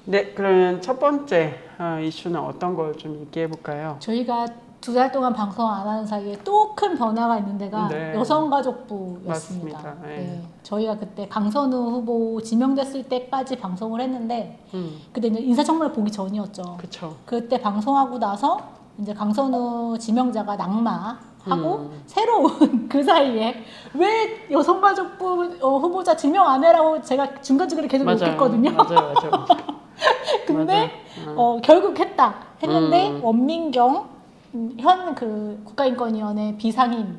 네, 그러면 첫 번째 이슈는 어떤 걸 좀 얘기해 볼까요? 저희가 2달 동안 방송 안 하는 사이에 또 큰 변화가 있는 데가 네. 여성가족부였습니다. 맞습니다. 네. 네. 저희가 그때 강선우 후보 지명됐을 때까지 방송을 했는데 그때 이제 인사청문회 보기 전이었죠. 그쵸. 그때 방송하고 나서 이제 강선우 지명자가 낙마하고 새로운 그 사이에 왜 여성가족부 후보자 지명 안 해라고 제가 중간중간에 계속 욕했거든요. 맞아요. 근데 맞아요. 결국 했는데 원민경 현 그 국가인권위원회 비상임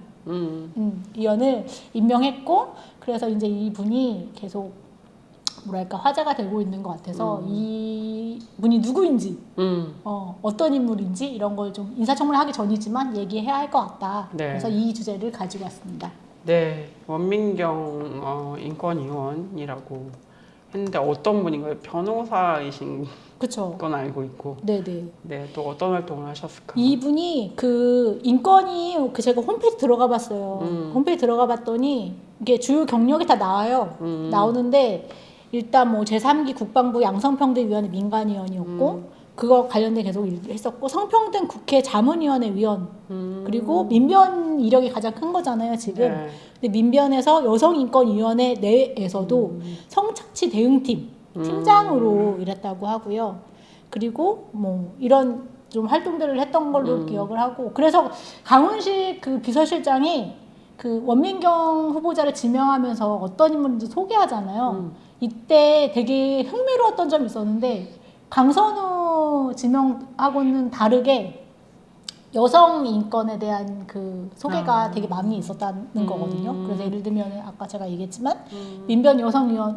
위원을 임명했고, 그래서 이제 이분이 계속 뭐랄까 화제가 되고 있는 것 같아서 이 분이 누구인지 어떤 인물인지 이런 걸 좀 인사청문회 하기 전이지만 얘기해야 할 것 같다. 네. 그래서 이 주제를 가지고 왔습니다. 네, 원민경 인권위원이라고 했는데 어떤 분인가요? 변호사이신 그렇죠. 건 알고 있고. 네네. 네, 또 어떤 활동을 하셨을까? 이분이 그 인권위 그 제가 홈페이지 들어가 봤어요. 홈페이지 들어가 봤더니 이게 주요 경력이 다 나와요. 나오는데 일단 뭐 제3기 국방부 양성평등위원회 민간위원이었고 그거 관련된 계속 일을 했었고, 성평등 국회 자문위원회 위원, 그리고 민변 이력이 가장 큰 거잖아요 지금. 네. 근데 민변에서 여성인권위원회 내에서도 성착취 대응팀 팀장으로 일했다고 하고요. 그리고 뭐 이런 좀 활동들을 했던 걸로 기억을 하고, 그래서 강훈식 그 비서실장이 그 원민경 후보자를 지명하면서 어떤 인물인지 소개하잖아요. 이때 되게 흥미로웠던 점이 있었는데, 강선우 지명하고는 다르게 여성 인권에 대한 그 소개가 되게 많이 있었다는 거거든요. 그래서 예를 들면 아까 제가 얘기했지만 민변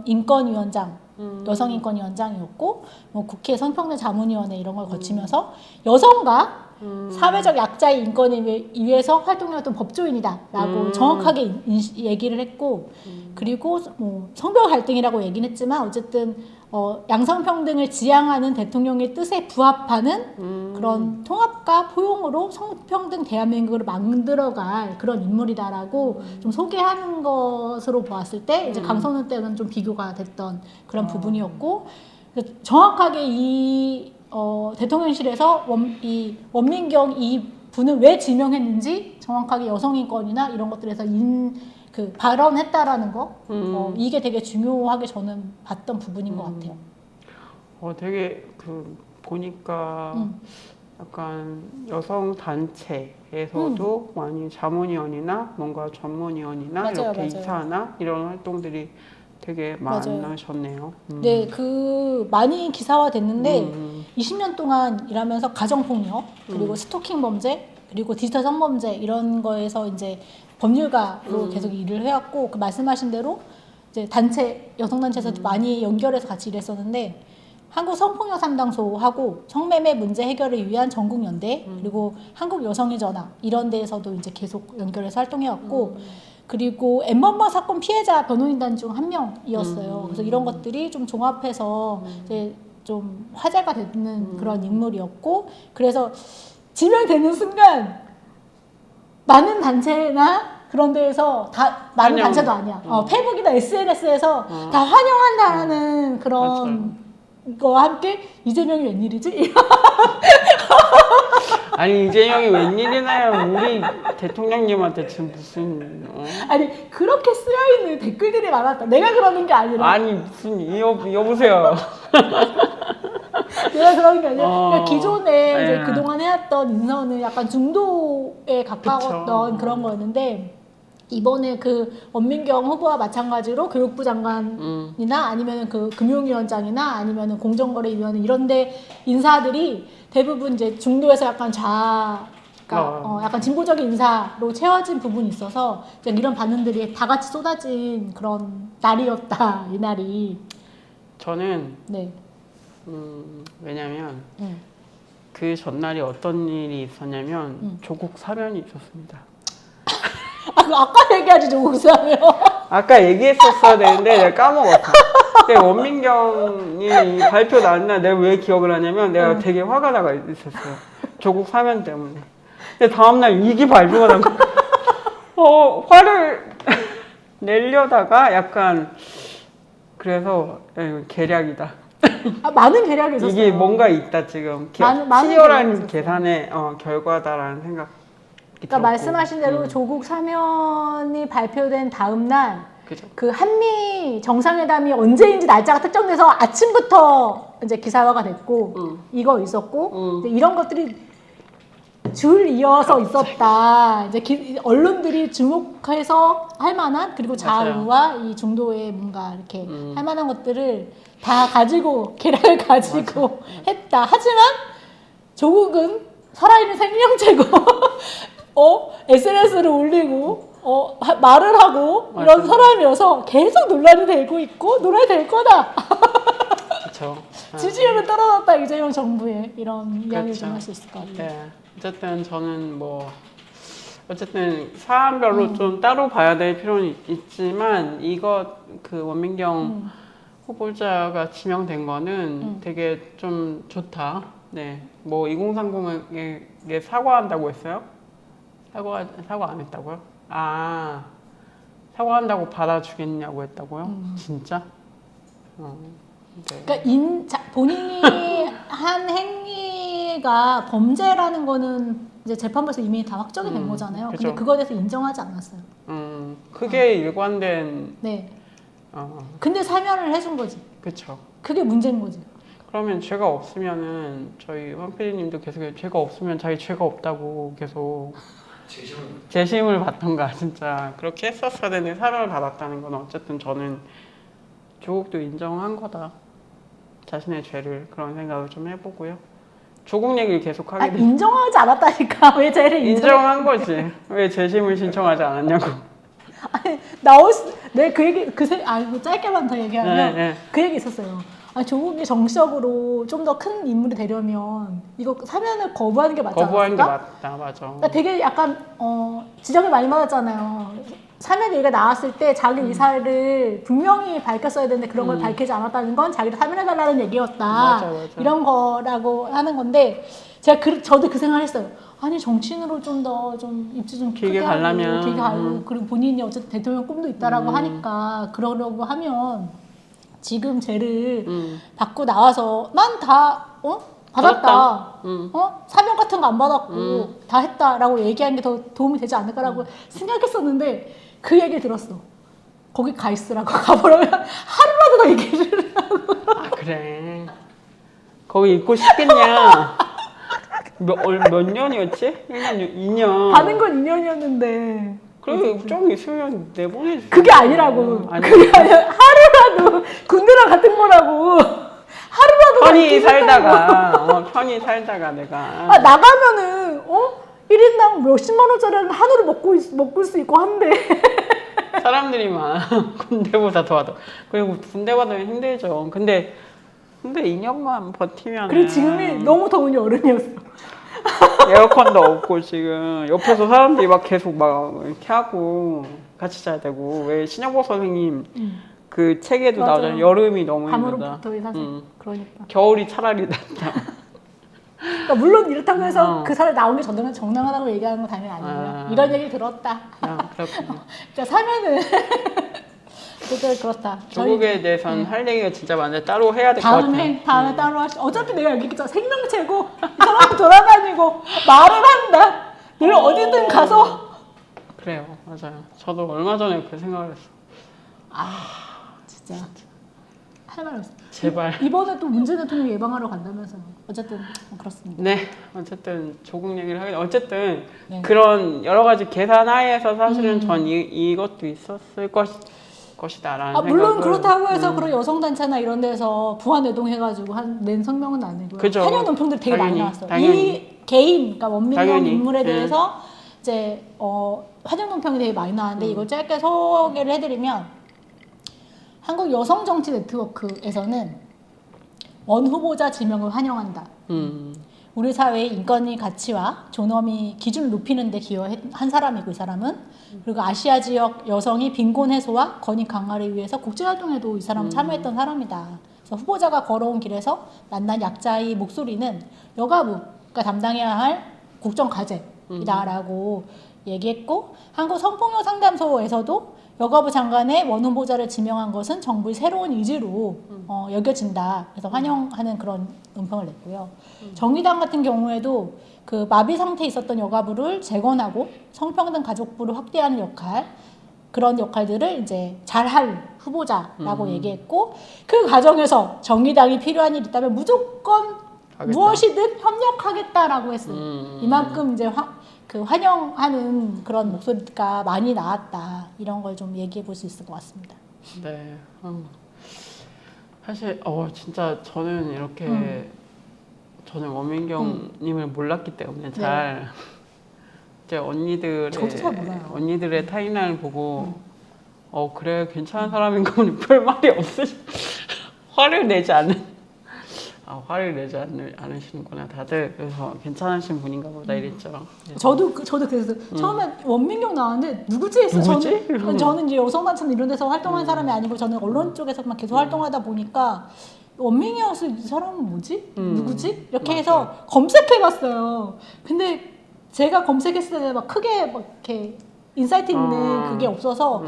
인권위원장, 여성인권위원장이었고, 뭐 국회 성평등 자문위원회 이런 걸 거치면서 여성과 사회적 약자의 인권을 위해서 활동해왔던 법조인이다라고 정확하게 얘기를 했고, 그리고 뭐 성별 갈등이라고 얘기는 했지만 어쨌든 양성평등을 지향하는 대통령의 뜻에 부합하는 그런 통합과 포용으로 성평등 대한민국을 만들어갈 그런 인물이다라고 좀 소개하는 것으로 보았을 때 이제 강선우 때는 좀 비교가 됐던 그런 부분이었고, 정확하게 이 대통령실에서 이 원민경 이 분을 왜 지명했는지 정확하게 여성인권이나 이런 것들에서 그 발언했다라는 거, 이게 되게 중요하게 저는 봤던 부분인 것 같아요. 되게 그 보니까 약간 여성 단체에서도 많이 자문위원이나 뭔가 전문위원이나 맞아요, 이렇게 맞아요. 이사나 이런 활동들이 되게 맞아요. 많으셨네요. 네, 그 많이 기사화됐는데 20년 동안 일하면서 가정폭력, 그리고 스토킹 범죄, 그리고 디지털 성범죄 이런 거에서 이제 법률가로 계속 일을 해왔고, 그 말씀하신 대로 이제 단체 여성단체에서도 많이 연결해서 같이 일했었는데, 한국 성폭력 상담소하고 성매매 문제 해결을 위한 전국연대, 그리고 한국 여성의 전화 이런 데에서도 이제 계속 연결해서 활동해왔고, 그리고 엠번방 사건 피해자 변호인단 중 한 명이었어요. 그래서 이런 것들이 좀 종합해서 이제 좀 화제가 되는 그런 인물이었고, 그래서 지명되는 순간 많은 단체나 그런 데에서 다, 많은 환영. 단체도 아니야. 페이북이나 SNS에서 다 환영한다는 그런 맞아요. 거와 함께 이재명이 웬일이지? 아니 이재명이 웬일이나요? 우리 대통령님한테 지금 무슨 아니 그렇게 쓰여있는 댓글들이 많았다. 내가 그러는 게 아니라. 아니 무슨 여보세요. 내가 그러는 게 아니라 그러니까 기존에 이제 네. 그동안 해왔던 인선은 약간 중도에 가까웠던 그런 거였는데, 이번에 그 원민경 후보와 마찬가지로 교육부 장관이나 아니면 그 금융위원장이나 아니면 공정거래위원회 이런데 인사들이 대부분 이제 중도에서 약간 그러니까 약간 진보적인 인사로 채워진 부분이 있어서 이제 이런 반응들이 다 같이 쏟아진 그런 날이었다, 이 날이. 저는 네. 왜냐면 그 전날이 어떤 일이 있었냐면 조국 사면이 있었습니다. 그거 아까 얘기하지 좀 우수하면. 아까 얘기했었어야 되는데 내가 까먹었어. 근데 원민경이 발표 나는 날 내가 왜 기억을 하냐면 내가 되게 화가 나가 있었어요. 조국 사면 때문에. 근데 다음날 2기 발표가 난 거. 화를 내려다가 약간 그래서 야, 이거 계략이다. 많은 계략이 있었어요. 이게 뭔가 있다 지금 많은 치열한 계략이 계산의 결과다라는 생각. 그러니까 말씀하신 대로 조국 사면이 발표된 다음 날 그죠. 그 한미 정상회담이 언제인지 날짜가 특정돼서 아침부터 이제 기사화가 됐고 이거 있었고 이제 이런 것들이 줄 이어서 있었다. 이제 언론들이 주목해서 할 만한 그리고 좌우와 이 중도에 뭔가 이렇게 할 만한 것들을 다 가지고 계략을 가지고 했다. 하지만 조국은 살아있는 생명체고 SNS를 올리고 말을 하고 이런 사람이어서 계속 논란이 되고 있고 논란이 될 거다. 그렇죠. 지지율은 떨어졌다 이재명 정부의 이런 이야기를 좀 그렇죠. 할 수 있을 것 같아요. 네. 어쨌든 저는 어쨌든 사안별로 좀 따로 봐야 될 필요는 있지만 이거 그 원민경 후보자가 지명된 거는 되게 좀 좋다. 네. 2030에게 사과한다고 했어요? 사과 안 했다고요? 아, 사과한다고 받아주겠냐고 했다고요? 진짜? 네. 그러니까 본인이 한 행위가 범죄라는 거는 이제 재판부에서 이미 다 확정이 된 거잖아요. 그쵸. 근데 그거에 대해서 인정하지 않았어요. 그게 일관된. 네. 근데 사면을 해준 거지. 그쵸. 그게 문제인 거지. 그러면 죄가 없으면은 저희 황 PD님도 계속 죄가 없으면 자기 죄가 없다고 계속 재심을 받던가 진짜 그렇게 했었어야 되는데 사면을 받았다는 건 어쨌든 저는 조국도 인정한 거다. 자신의 죄를 그런 생각을 좀 해보고요. 조국 얘기를 계속 하게 되면 인정하지 않았다니까. 왜 죄를 인정한 거지. 왜 재심을 신청하지 않았냐고. 아니 그 얘기 이거 짧게만 더 얘기하면 네. 그 얘기 있었어요. 조국이 정치적으로 좀 더 큰 인물이 되려면 이거 사면을 거부하는 게 맞지 않았을까? 거부하는 게 맞다, 맞아. 그러니까 되게 약간 지적을 많이 받았잖아요. 사면 얘기가 나왔을 때 자기 의사를 분명히 밝혔어야 되는데 그런 걸 밝히지 않았다는 건 자기를 사면해달라는 얘기였다. 맞아. 이런 거라고 하는 건데 저도 그 생각을 했어요. 아니 정치인으로 좀 더 입지 좀 길게 크게 하고 가려면, 길게 가고 그리고 본인이 어쨌든 대통령 꿈도 있다라고 하니까 그러려고 하면 지금 죄를 받고 나와서 난 다 받았다. 사면 같은 거 안 받았고 다 했다라고 얘기하는 게 더 도움이 되지 않을까라고 생각했었는데 그 얘기를 들었어. 거기 가 있으라고 가보려면 하루라도 더 얘기를 하고. 그래. 거기 있고 싶겠냐? 몇 년이었지? 1년, 2년. 받은 건 2년이었는데. 그래, 좀 있으면 내보내지. 그게 아니라고. 그게 아니라 하루라도 군대랑 같은 거라고. 하루라도 편히 살다가 내가. 나가면은 1인당 몇십만 원짜리 한우를 먹을 수 있고 한데. 사람들이 군대보다 더 하더. 그리고 군대 받으면 힘들죠. 근데 2년만 버티면. 그리고 지금이 너무 더운 여름이었어. 에어컨도 없고 지금 옆에서 사람들이 계속 이렇게 하고 같이 자야 되고 왜 신영복 선생님 그 책에도 맞아요. 나오잖아요. 여름이 너무 감으로 힘들다. 붙어 사실. 그러니까. 겨울이 차라리 낫다. 그러니까 물론 이렇다고 해서 그 사람이 나온 게 정당하다고 얘기하는 건 당연히 아니고요. 이런 얘기 들었다. 그렇군요. 그러니까 사면은 그렇다. 조국에 대해서는 할 얘기가 진짜 많은데 따로 해야 될 것 같아요. 다음에 따로 어차피 내가 여기 생명체고 이 사람 돌아다니고 말을 한다. 늘 어디든 가서. 그래요, 맞아요. 저도 얼마 전에 그 생각을 했어. 진짜 할 말 없어. 제발. 이번에 또 문재인 대통령 예방하러 간다면서요. 어쨌든 그렇습니다. 네, 어쨌든 조국 얘기를 하게 어쨌든 네. 그런 여러 가지 계산 하에서 사실은 전 이것도 있었을 것이다라는 물론 생각을. 그렇다고 해서 그런 여성 단체나 이런 데서 부안 외동해가지고 낸 성명은 아니고요. 그죠. 환영 논평들 되게 많이 나왔어요. 당연히. 이 개인, 그러니까 원민경 당연히. 인물에 대해서 이제 환영 논평이 되게 많이 나왔는데 이걸 짧게 소개를 해드리면 한국 여성 정치 네트워크에서는 원 후보자 지명을 환영한다. 우리 사회의 인권의 가치와 존엄의 기준을 높이는 데 기여한 사람이고 이 사람은 그리고 아시아 지역 여성이 빈곤 해소와 권익 강화를 위해서 국제활동에도 이 사람은 참여했던 사람이다. 그래서 후보자가 걸어온 길에서 만난 약자의 목소리는 여가부가 담당해야 할 국정 과제이다라고 얘기했고 한국 성폭력 상담소에서도 여가부 장관의 원후보자를 지명한 것은 정부의 새로운 의지로 여겨진다. 그래서 환영하는 그런 논평을 냈고요. 정의당 같은 경우에도 그 마비 상태에 있었던 여가부를 재건하고 성평등 가족부를 확대하는 역할, 그런 역할들을 이제 잘할 후보자라고 얘기했고, 그 과정에서 정의당이 필요한 일이 있다면 무조건 하겠다. 무엇이든 협력하겠다라고 했어요. 이만큼 이제 환영하는 그런 목소리가 많이 나왔다. 이런 걸 좀 얘기해 볼 수 있을 것 같습니다. 네. 사실 진짜 저는 이렇게 저는 원민경님을 몰랐기 때문에 잘 이제 저도 잘 몰라요. 언니들의 타임라인을 보고 그래 괜찮은 사람인가 보니 별 말이 없으시 화를 내지 않으시는구나 다들. 그래서 괜찮으신 분인가 보다 이랬죠. 저도 그래서 처음에 원민경 나왔는데 누구지 했어요. 누구지? 저는 이제 여성단체 이런 데서 활동한 사람이 아니고 저는 언론 쪽에서만 계속 활동하다 보니까 원민경에서 이 사람은 뭐지? 누구지? 이렇게 해서 검색해봤어요. 근데 제가 검색했을 때 막 크게 막 이렇게 인사이트 있는 그게 없어서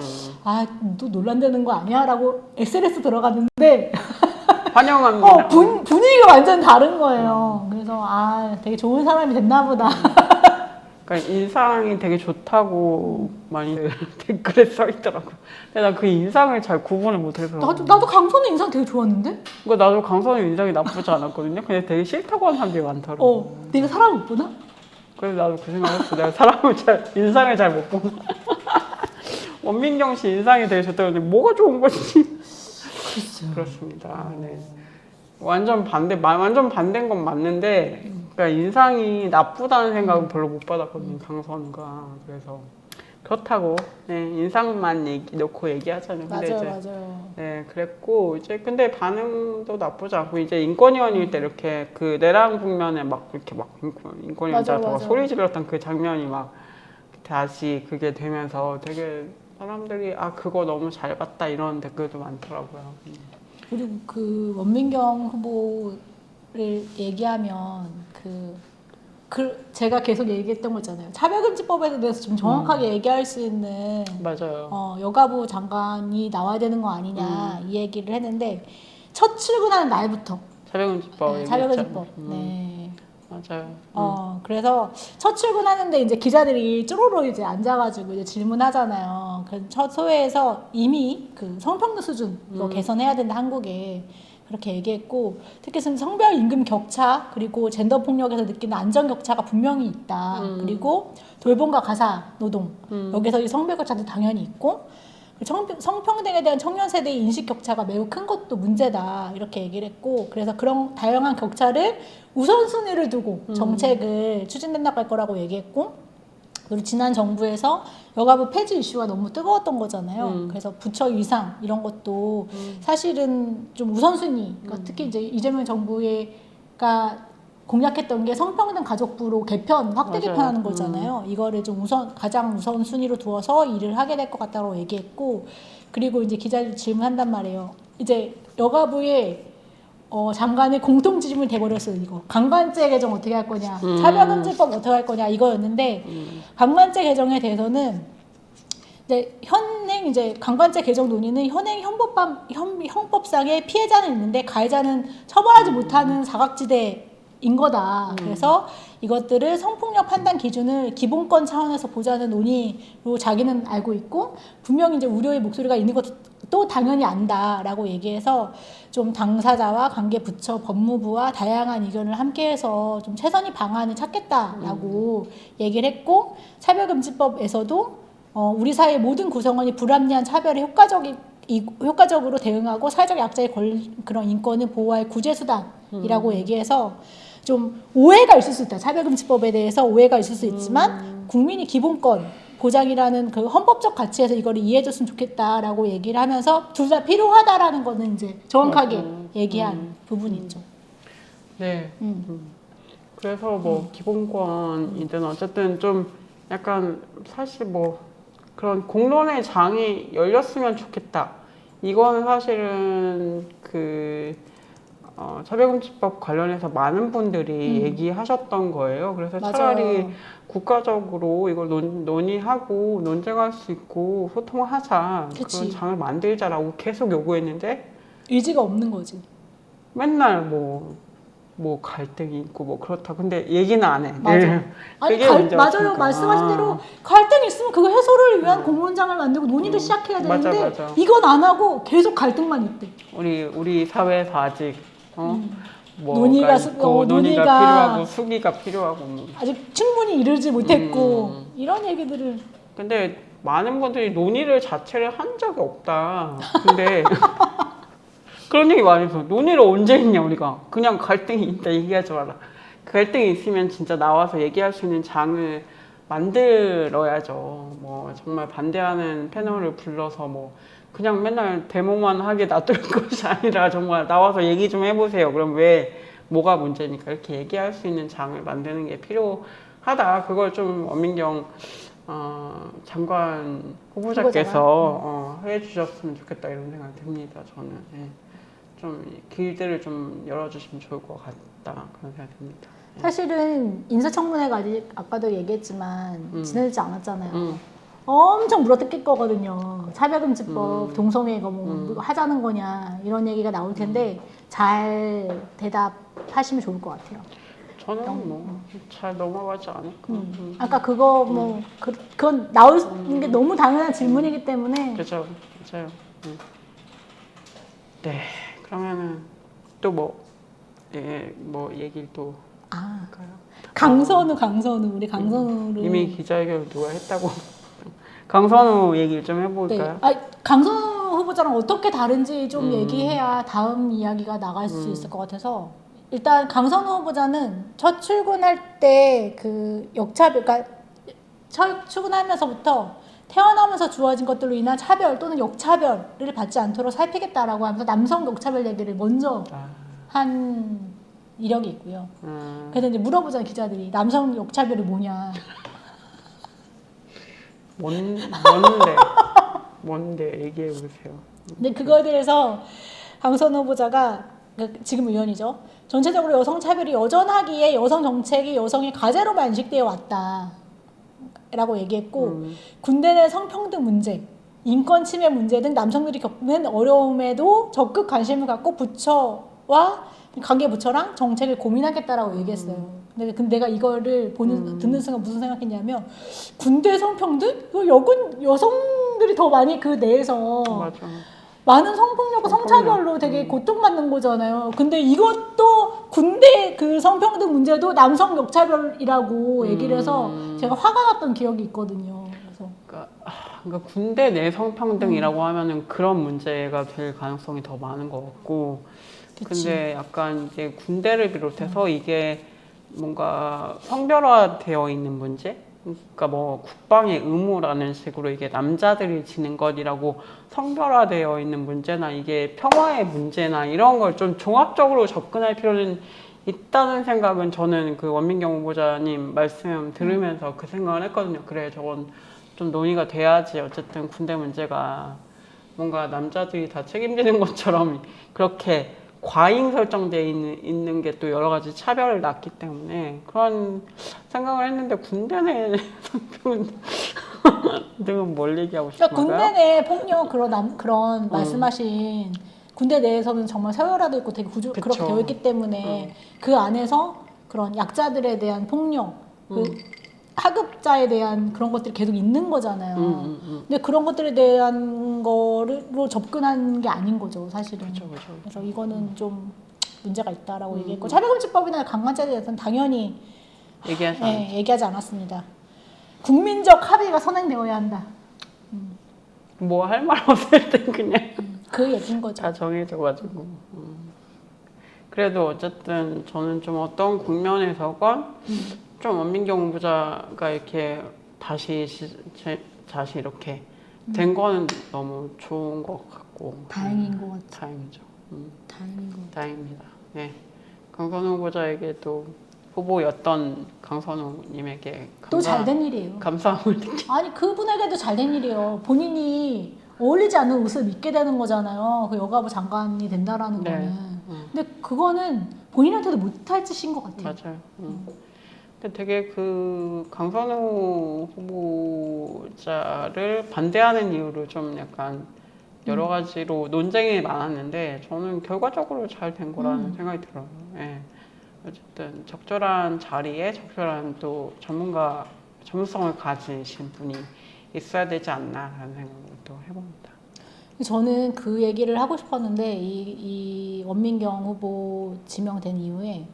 또 논란되는 거 아니야? 라고 SNS 들어갔는데 환영합니다. 분위기가 완전 다른 거예요. 그래서 되게 좋은 사람이 됐나 보다. 그러니까 인상이 되게 좋다고 많이 댓글에 써있더라고. 근데 나 그 인상을 잘 구분을 못해서. 나도 강선우 인상 되게 좋았는데? 나도 강선우 인상이 나쁘지 않았거든요. 근데 되게 싫다고 하는 사람들이 많더라고. 내가 사람 못 보나? 그래서 나도 그 생각했어. 내가 인상을 잘 못 보나. 원민경 씨 인상이 되게 좋다고 했는데 뭐가 좋은 거지? 그렇습니다. 네. 완전 반대인 건 맞는데, 그러니까 인상이 나쁘다는 생각은 별로 못 받았거든요, 강선우가. 그래서 그렇다고 인상만 놓고 얘기하잖아요. 근데 맞아요. 네, 그랬고 이제 근데 반응도 나쁘지 않고 이제 인권위원일 때 이렇게 그 내랑 국면에 막 이렇게 막 인권위원장한테 막 소리 질렀던 그 장면이 막 다시 그게 되면서 되게 사람들이 그거 너무 잘 봤다 이런 댓글도 많더라고요. 그리고 그 원민경 후보를 얘기하면 제가 계속 얘기했던 거 있잖아요. 차별금지법에 대해서 좀 정확하게 얘기할 수 있는 맞아요. 여가부 장관이 나와야 되는 거 아니냐 이 얘기를 했는데 첫 출근하는 날부터 차별금지법 차별금지법. 네. 맞아요. 그래서 첫 출근하는데 이제 기자들이 쪼로로 이제 앉아가지고 이제 질문하잖아요. 그 첫 소회에서 이미 그 성평등 수준 이거 개선해야 된다 한국에 그렇게 얘기했고, 특히 성별 임금 격차 그리고 젠더 폭력에서 느끼는 안전 격차가 분명히 있다. 그리고 돌봄과 가사 노동 여기서 이 성별 격차도 당연히 있고. 성평등에 대한 청년 세대의 인식 격차가 매우 큰 것도 문제다 이렇게 얘기를 했고, 그래서 그런 다양한 격차를 우선순위를 두고 정책을 추진된다고 할 거라고 얘기했고, 그리고 지난 정부에서 여가부 폐지 이슈가 너무 뜨거웠던 거잖아요. 그래서 부처 위상 이런 것도 사실은 좀 우선순위, 그러니까 특히 이제 이재명 정부가 공약했던 게 성평등 가족부로 확대 개편하는 거잖아요. 이거를 좀 가장 우선순위로 두어서 일을 하게 될 것 같다고 얘기했고, 그리고 이제 기자들 질문한단 말이에요. 이제 여가부의 장관의 공통 지침이 돼버렸어요. 이거 강간죄 개정 어떻게 할 거냐, 차별금지법 어떻게 할 거냐 이거였는데, 강간죄 개정에 대해서는 이제 강간죄 개정 논의는 현행 형법상의 피해자는 있는데 가해자는 처벌하지 못하는 사각지대인 거다. 그래서 이것들을 성폭력 판단 기준을 기본권 차원에서 보자는 논의로 자기는 알고 있고, 분명히 이제 우려의 목소리가 있는 것도 당연히 안다라고 얘기해서 좀 당사자와 관계 부처, 법무부와 다양한 의견을 함께해서 좀 최선의 방안을 찾겠다라고 얘기를 했고, 차별금지법에서도 우리 사회 모든 구성원이 불합리한 차별에 효과적으로 대응하고 사회적 약자의 그런 인권을 보호할 구제수단이라고 얘기해서 좀 오해가 있을 수 있다. 차별금지법에 대해서 오해가 있을 수 있지만 국민이 기본권 보장이라는 그 헌법적 가치에서 이걸 이해해줬으면 좋겠다라고 얘기를 하면서 둘 다 필요하다라는 거는 이제 정확하게 얘기한 부분이죠. 네. 그래서 뭐 기본권이든 어쨌든 좀 약간 사실 뭐 그런 공론의 장이 열렸으면 좋겠다. 이거는 사실은 차별금지법 관련해서 많은 분들이 얘기하셨던 거예요. 그래서 맞아요. 차라리 국가적으로 이걸 논의하고 논쟁할 수 있고 소통하자. 그치. 그런 장을 만들자라고 계속 요구했는데 의지가 없는 거지. 맨날 뭐 갈등이 있고 뭐 그렇다. 근데 얘기는 안 해. 맞아. 늘. 아니 그게 문제였으니까. 맞아요. 말씀하신 대로 갈등이 있으면 그거 해소를 위한 공론장을 만들고 논의를 시작해야 맞아, 되는데 맞아. 이건 안 하고 계속 갈등만 있대. 우리 사회에서 아직 뭐가 논의가 있고, 논의가 논의가 필요하고 수기가 필요하고 뭐. 아직 충분히 이르지 못했고 이런 얘기들을. 근데 많은 분들이 논의를 자체를 한 적이 없다. 근데 그런 얘기 많이 해서 논의를 언제 했냐 우리가. 그냥 갈등이 있다 얘기하지 마라. 그 갈등이 있으면 진짜 나와서 얘기할 수 있는 장을 만들어야죠. 뭐 정말 반대하는 패널을 불러서 뭐 그냥 맨날 데모만 하게 놔둘 것이 아니라 정말 나와서 얘기 좀 해보세요. 그럼 왜 뭐가 문제니까 이렇게 얘기할 수 있는 장을 만드는 게 필요하다. 그걸 좀 원민경 장관 후보자께서 해주셨으면 좋겠다 이런 생각이 듭니다. 저는 좀 길들을 좀 열어주시면 좋을 것 같다 그런 생각이 듭니다. 사실은 인사청문회가 아직 아까도 얘기했지만 지나지 않았잖아요. 엄청 물어뜯길 거거든요. 차별금지법 동성애가 뭐 하자는 거냐 이런 얘기가 나올 텐데 잘 대답하시면 좋을 것 같아요. 저는 뭐 잘 넘어가지 않을까. 아까 그거 뭐 그건 나오는 게 너무 당연한 질문이기 때문에. 그렇죠, 맞아요. 네, 그러면은 또 뭐 얘기를 또 할까요? 강선우 우리 강선우를 이미 기자회견을 누가 했다고. 강선우 얘기를 좀 해볼까요? 네. 강선우 후보자랑 어떻게 다른지 좀 얘기해야 다음 이야기가 나갈 수 있을 것 같아서 일단 강선우 후보자는 첫 출근할 때 그 역차별, 그러니까 첫 출근하면서부터 태어나면서 주어진 것들로 인한 차별 또는 역차별을 받지 않도록 살피겠다라고 하면서 남성 역차별 얘기를 먼저 한 이력이 있고요. 그래서 이제 물어보잖아요 기자들이 남성 역차별이 뭐냐. 뭔데 얘기해 보세요. 근데 그거에 대해서 강선우 후보자가 지금 의원이죠. 전체적으로 여성 차별이 여전하기에 여성 정책이 여성의 과제로만 인식되어 왔다. 라고 얘기했고 군대 내 성평등 문제, 인권 침해 문제 등 남성들이 겪는 어려움에도 적극 관심을 갖고 부처와 관계 부처랑 정책을 고민하겠다라고 얘기했어요. 근데 내가 이거를 듣는 순간 무슨 생각했냐면 군대 성평등? 여성들이 더 많이 그 내에서 맞아. 많은 성폭력과 성차별로 되게 고통받는 거잖아요. 근데 이것도 군대 그 성평등 문제도 남성 역차별이라고 얘기를 해서 제가 화가 났던 기억이 있거든요. 그래서 그러니까 군대 내 성평등이라고 하면은 그런 문제가 될 가능성이 더 많은 것 같고. 그치. 근데 약간 이제 군대를 비롯해서 이게 뭔가 성별화되어 있는 문제? 그러니까 뭐 국방의 의무라는 식으로 이게 남자들이 지는 것이라고 성별화되어 있는 문제나 이게 평화의 문제나 이런 걸 좀 종합적으로 접근할 필요는 있다는 생각은 저는 그 원민경 후보자님 말씀 들으면서 그 생각을 했거든요. 그래, 저건 좀 논의가 돼야지. 어쨌든 군대 문제가 뭔가 남자들이 다 책임지는 것처럼 그렇게 과잉 설정되어 있는 게 또 여러 가지 차별을 낳기 때문에 그런 생각을 했는데 군대 내 성평등은 뭘 얘기하고 싶은 그러니까 건가요? 군대 내 폭력 그런 말씀하신 군대 내에서는 정말 서열화되어 있고 되게 그렇게 되어 있기 때문에 그 안에서 그런 약자들에 대한 폭력, 하급자에 대한 그런 것들이 계속 있는 거잖아요. 근데 그런 것들에 대한 거로 접근한 게 아닌 거죠, 사실은. 그쵸. 그래서 이거는 좀 문제가 있다라고 얘기했고 차별금지법이나 강간죄에 대해서는 당연히 얘기하지 않았습니다. 국민적 합의가 선행되어야 한다. 뭐 할 말 없을 때 그냥 그 얘기인 거죠. 다 정해져가지고. 그래도 어쨌든 저는 좀 어떤 국면에서건 좀 원민경 후보자가 이렇게 다시 이렇게 된 거는 너무 좋은 것 같고 다행인 것 같아요. 다행이죠. 다행인 것 같아요. 다행입니다. 네, 강선우 후보자에게 또 후보였던 강선우님에게 또 잘 된 일이에요. 감사함을 느끼. 아니 그분에게도 잘 된 일이에요. 본인이 어울리지 않는 옷을 입게 되는 거잖아요. 그 여가부 장관이 된다라는 네. 거는. 근데 그거는 본인한테도 못할 짓인 것 같아요. 맞아요. 근데 되게 그 강선우 후보자를 반대하는 이유로 좀 약간 여러 가지로 논쟁이 많았는데 저는 결과적으로 잘 된 거라는 생각이 들어요. 예. 어쨌든 적절한 자리에 적절한 또 전문성을 가지신 분이 있어야 되지 않나라는 생각을 또 해봅니다. 저는 그 얘기를 하고 싶었는데 이 원민경 후보 지명된 이후에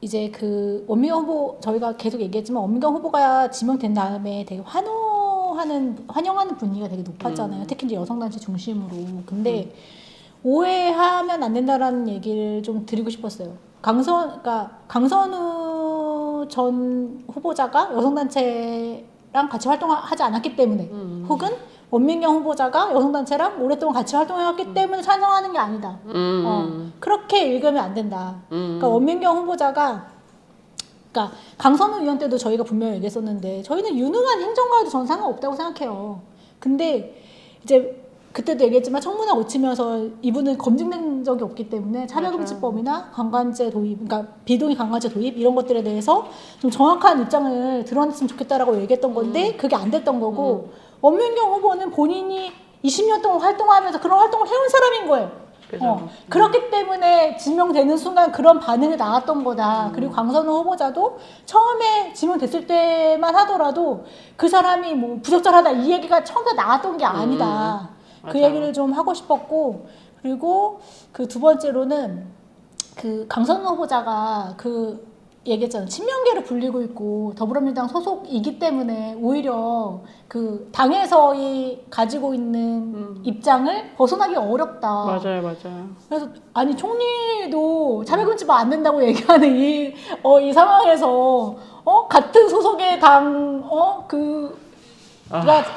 이제 그 원민경 후보 저희가 계속 얘기했지만 원민경 후보가 지명된 다음에 되게 환영하는 분위기가 되게 높았잖아요. 특히 이제 여성단체 중심으로. 근데 오해하면 안 된다라는 얘기를 좀 드리고 싶었어요. 그러니까 강선우 전 후보자가 여성단체랑 같이 활동하지 않았기 때문에 혹은 원민경 후보자가 여성단체랑 오랫동안 같이 활동해왔기 때문에 찬성하는 게 아니다. 그렇게 읽으면 안 된다. 그러니까 원민경 후보자가 그러니까 강선우 의원 때도 저희가 분명히 얘기했었는데 저희는 유능한 행정가에도 저는 상관없다고 생각해요. 근데 이제 그때도 얘기했지만 청문회 거치면서 이분은 검증된 적이 없기 때문에 차별금지법이나 강간죄 도입, 그러니까 비동의 강간죄 도입 이런 것들에 대해서 좀 정확한 입장을 드러냈으면 좋겠다라고 얘기했던 건데 그게 안 됐던 거고 원민경 후보는 본인이 20년 동안 활동하면서 그런 활동을 해온 사람인 거예요. 그렇기 때문에 지명되는 순간 그런 반응이 나왔던 거다. 그리고 강선우 후보자도 처음에 지명됐을 때만 하더라도 그 사람이 뭐 부적절하다 이 얘기가 처음부터 나왔던 게 아니다. 그 얘기를 좀 하고 싶었고 그리고 그 두 번째로는 그 강선우 후보자가 그 얘기했잖아요. 친명계를 불리고 있고 더불어민주당 소속이기 때문에 오히려 그 당에서 가지고 있는 입장을 벗어나기 어렵다. 맞아요. 그래서 아니 총리도 차별금지법 안 된다고 얘기하는 이 상황에서 같은 소속의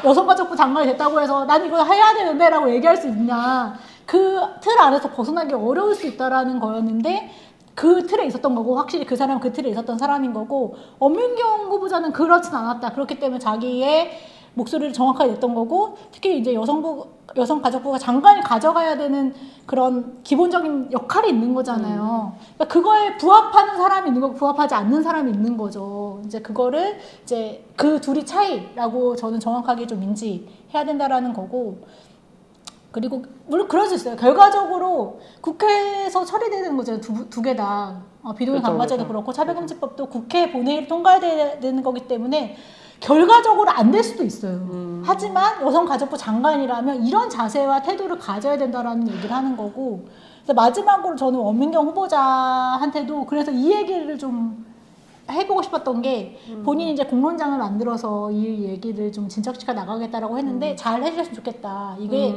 여성가족부 장관이 됐다고 해서 난 이거 해야 되는데라고 얘기할 수 있냐. 그 틀 안에서 벗어나기 어려울 수 있다라는 거였는데 그 틀에 있었던 거고 확실히 그 사람은 그 틀에 있었던 사람인 거고 원민경 후보자는 그렇진 않았다. 그렇기 때문에 자기의 목소리를 정확하게 냈던 거고 특히 이제 여성가족부가 장관이 가져가야 되는 그런 기본적인 역할이 있는 거잖아요. 그러니까 그거에 부합하는 사람이 있는 거고 부합하지 않는 사람이 있는 거죠. 이제 그거를 이제 그 둘이 차이라고 저는 정확하게 좀 인지해야 된다라는 거고 그리고 물론 그럴 수 있어요. 결과적으로 국회에서 처리되는 거잖아요. 두 개 다. 비동의 강간죄도 그렇고 차별금지법도 국회 본회의를 통과해야 되는 거기 때문에 결과적으로 안 될 수도 있어요. 하지만 여성가족부 장관이라면 이런 자세와 태도를 가져야 된다라는 얘기를 하는 거고 그래서 마지막으로 저는 원민경 후보자한테도 그래서 이 얘기를 좀 해보고 싶었던 게 본인이 이제 공론장을 만들어서 이 얘기를 좀 진척시켜 나가겠다라고 했는데 잘 해주셨으면 좋겠다. 이게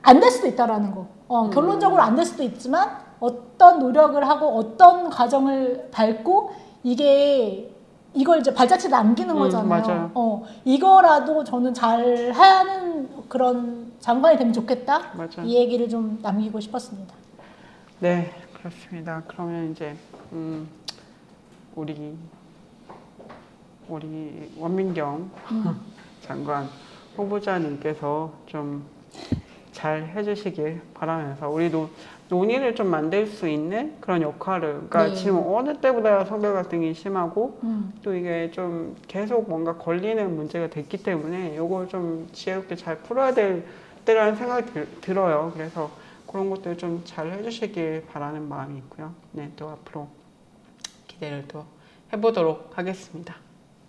안 될 수도 있다라는 거. 결론적으로 안 될 수도 있지만 어떤 노력을 하고 어떤 과정을 밟고 이걸 이제 발자취 남기는 거잖아요. 맞아요. 이거라도 저는 잘 하는 그런 장관이 되면 좋겠다. 맞아요. 이 얘기를 좀 남기고 싶었습니다. 네, 그렇습니다. 그러면 이제 우리 원민경 장관 후보자님께서 좀 잘 해주시길 바라면서 우리도 논의를 좀 만들 수 있는 그런 역할을 그러니까 지금 어느 때보다 성별 갈등이 심하고 또 이게 좀 계속 뭔가 걸리는 문제가 됐기 때문에 이걸 좀 지혜롭게 잘 풀어야 될 때라는 생각이 들어요. 그래서 그런 것들 좀 잘 해주시길 바라는 마음이 있고요. 네, 또 앞으로 기대를 또 해보도록 하겠습니다.